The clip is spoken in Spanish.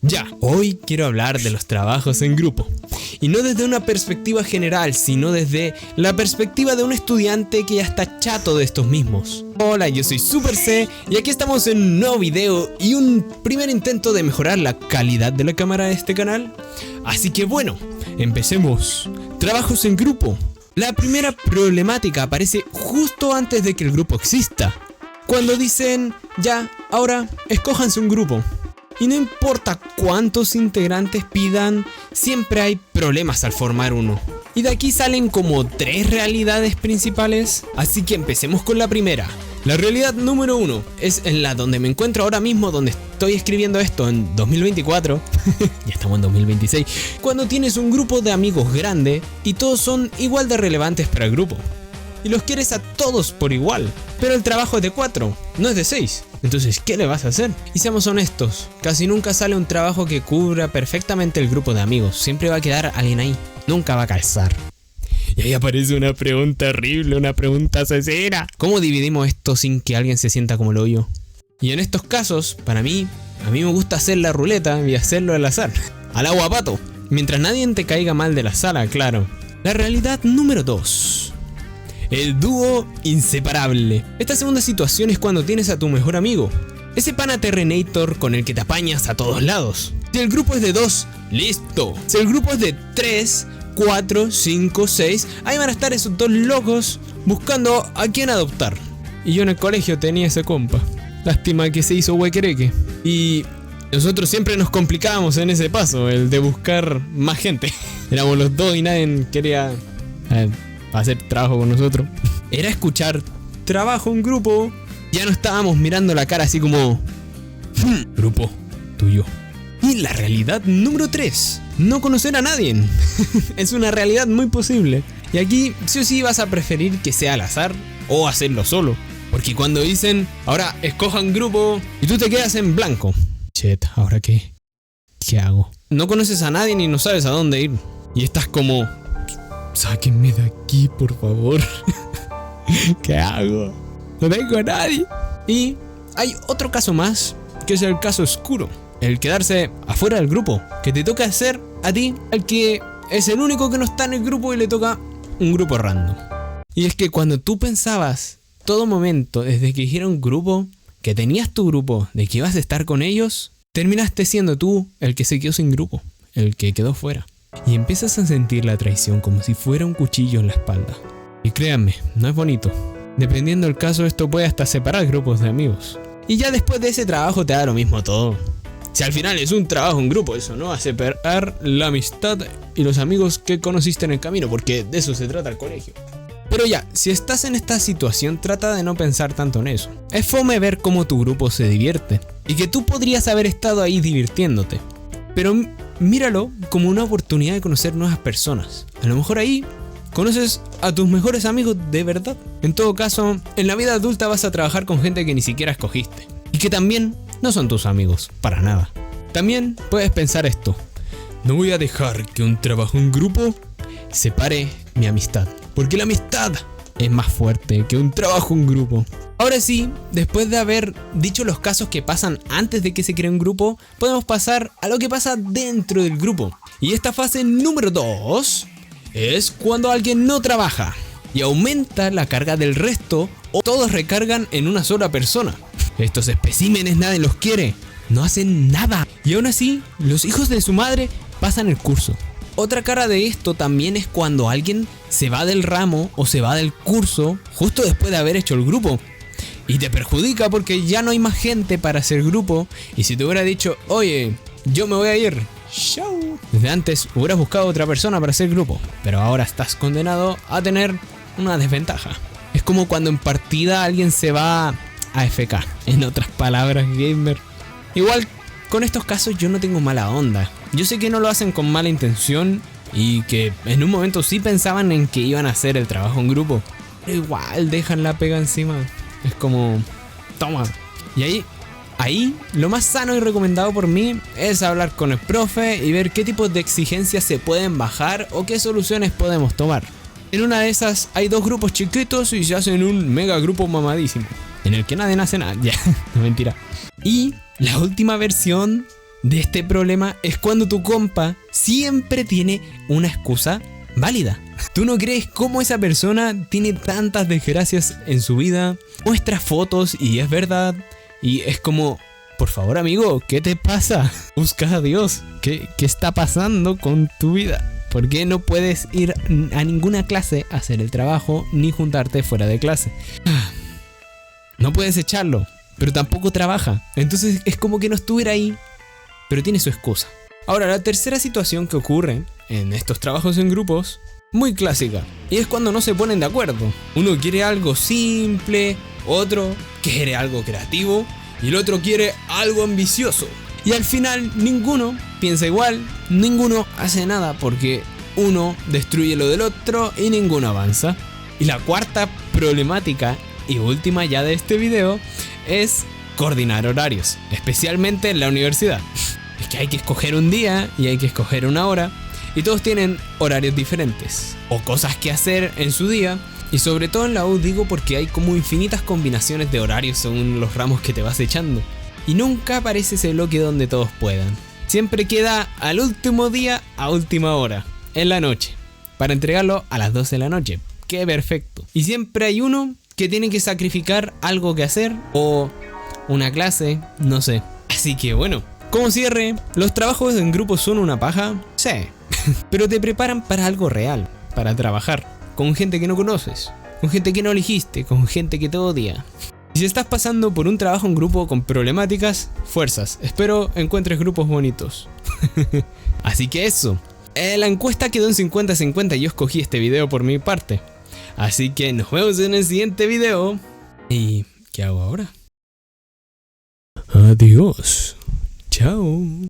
Ya, hoy quiero hablar de los trabajos en grupo. Y no desde una perspectiva general, sino desde la perspectiva de un estudiante que ya está chato de estos mismos. Hola, yo soy Super C y aquí estamos en un nuevo video y un primer intento de mejorar la calidad de la cámara de este canal. Así que bueno, empecemos. Trabajos en grupo. La primera problemática aparece justo antes de que el grupo exista. Cuando dicen, ya, ahora, escójanse un grupo. Y no importa cuántos integrantes pidan, siempre hay problemas al formar uno. Y de aquí salen como 3 realidades principales, así que empecemos con la primera. La realidad número 1 es en la donde me encuentro ahora mismo, donde estoy escribiendo esto en 2024, ya estamos en 2026, cuando tienes un grupo de amigos grande y todos son igual de relevantes para el grupo. Y los quieres a todos por igual, pero el trabajo es de 4, no es de 6. Entonces, ¿qué le vas a hacer? Y seamos honestos, casi nunca sale un trabajo que cubra perfectamente el grupo de amigos. Siempre va a quedar alguien ahí, nunca va a calzar. Y ahí aparece una pregunta horrible, una pregunta asesina. ¿Cómo dividimos esto sin que alguien se sienta como el hoyo? Y en estos casos, a mí me gusta hacer la ruleta y hacerlo al azar. Al agua pato, mientras nadie te caiga mal de la sala, claro. La realidad número 2. El dúo inseparable. Esta segunda situación es cuando tienes a tu mejor amigo, ese pana Terrenator con el que te apañas a todos lados. Si el grupo es de 2, listo. Si el grupo es de 3, 4, 5, 6, ahí van a estar esos 2 locos buscando a quién adoptar. Y yo en el colegio tenía ese compa. Lástima que se hizo huequereque. Y nosotros siempre nos complicábamos en ese paso, el de buscar más gente. Éramos los 2 y nadie quería hacer trabajo con nosotros. Era escuchar trabajo en grupo. Ya no estábamos mirando la cara así como grupo tuyo. Y la realidad número 3, no conocer a nadie. Es una realidad muy posible. Y aquí sí o sí vas a preferir que sea al azar o hacerlo solo. Porque cuando dicen, ahora escojan grupo, y tú te quedas en blanco. Shit, ¿ahora qué? ¿Qué hago? No conoces a nadie ni no sabes a dónde ir. Y estás como, sáquenme de aquí, por favor. ¿Qué hago? No tengo a nadie. Y hay otro caso más, que es el caso oscuro. El quedarse afuera del grupo. Que te toca hacer a ti, el que es el único que no está en el grupo y le toca un grupo random. Y es que cuando tú pensabas, todo momento, desde que dijeron grupo, que tenías tu grupo, de que ibas a estar con ellos, terminaste siendo tú el que se quedó sin grupo, el que quedó fuera. Y empiezas a sentir la traición como si fuera un cuchillo en la espalda. Y créanme, no es bonito. Dependiendo del caso, esto puede hasta separar grupos de amigos. Y ya después de ese trabajo te da lo mismo todo. Si al final es un trabajo en grupo, eso no va a separar la amistad y los amigos que conociste en el camino, porque de eso se trata el colegio. Pero ya, si estás en esta situación, trata de no pensar tanto en eso. Es fome ver cómo tu grupo se divierte y que tú podrías haber estado ahí divirtiéndote. Pero míralo como una oportunidad de conocer nuevas personas. A lo mejor ahí conoces a tus mejores amigos de verdad. En todo caso, en la vida adulta vas a trabajar con gente que ni siquiera escogiste y que también no son tus amigos, para nada. También puedes pensar esto: no voy a dejar que un trabajo en grupo separe mi amistad, porque la amistad es más fuerte que un trabajo en grupo. Ahora sí, después de haber dicho los casos que pasan antes de que se cree un grupo, podemos pasar a lo que pasa dentro del grupo. Y esta fase número 2 es cuando alguien no trabaja y aumenta la carga del resto, o todos recargan en una sola persona. Estos especímenes nadie los quiere, no hacen nada, y aún así los hijos de su madre pasan el curso. Otra cara de esto también es cuando alguien se va del ramo o se va del curso justo después de haber hecho el grupo. Y te perjudica porque ya no hay más gente para hacer grupo. Y si te hubiera dicho, oye, yo me voy a ir, chau, desde antes hubieras buscado otra persona para hacer grupo. Pero ahora estás condenado a tener una desventaja. Es como cuando en partida alguien se va a FK. En otras palabras, gamer. Igual con estos casos yo no tengo mala onda. Yo sé que no lo hacen con mala intención y que en un momento sí pensaban en que iban a hacer el trabajo en grupo. Pero igual dejan la pega encima. Es como, toma. Y ahí lo más sano y recomendado por mí es hablar con el profe y ver qué tipos de exigencias se pueden bajar o qué soluciones podemos tomar. En una de esas hay 2 grupos chiquitos y se hacen un mega grupo mamadísimo, en el que nadie hace nada. Ya, no, mentira. Y la última versión de este problema es cuando tu compa siempre tiene una excusa válida. ¿Tú no crees cómo esa persona tiene tantas desgracias en su vida? Muestra fotos y es verdad. Y es como, por favor amigo, ¿qué te pasa? Busca a Dios. ¿Qué está pasando con tu vida? ¿Por qué no puedes ir a ninguna clase a hacer el trabajo ni juntarte fuera de clase? No puedes echarlo, pero tampoco trabaja. Entonces es como que no estuviera ahí, pero tiene su excusa. Ahora, la tercera situación que ocurre en estos trabajos en grupos, muy clásica, y es cuando no se ponen de acuerdo. Uno quiere algo simple, otro quiere algo creativo y el otro quiere algo ambicioso. Y al final ninguno piensa igual, ninguno hace nada porque uno destruye lo del otro y ninguno avanza. Y la cuarta problemática y última ya de este video es coordinar horarios, especialmente en la universidad. Es que hay que escoger un día y hay que escoger una hora y todos tienen horarios diferentes o cosas que hacer en su día. Y sobre todo en la U digo porque hay como infinitas combinaciones de horarios según los ramos que te vas echando. Y nunca aparece ese bloque donde todos puedan. Siempre queda al último día a última hora, en la noche, para entregarlo a las 12 de la noche. ¡Qué perfecto! Y siempre hay uno que tiene que sacrificar algo que hacer o una clase, no sé. Así que bueno, como cierre, ¿los trabajos en grupo son una paja? Sí, pero te preparan para algo real, para trabajar con gente que no conoces, con gente que no elegiste, con gente que te odia. Y si estás pasando por un trabajo en grupo con problemáticas, fuerzas, espero encuentres grupos bonitos. Así que eso, la encuesta quedó en 50-50 y yo escogí este video por mi parte. Así que nos vemos en el siguiente video. ¿Y qué hago ahora? Adiós. Chao.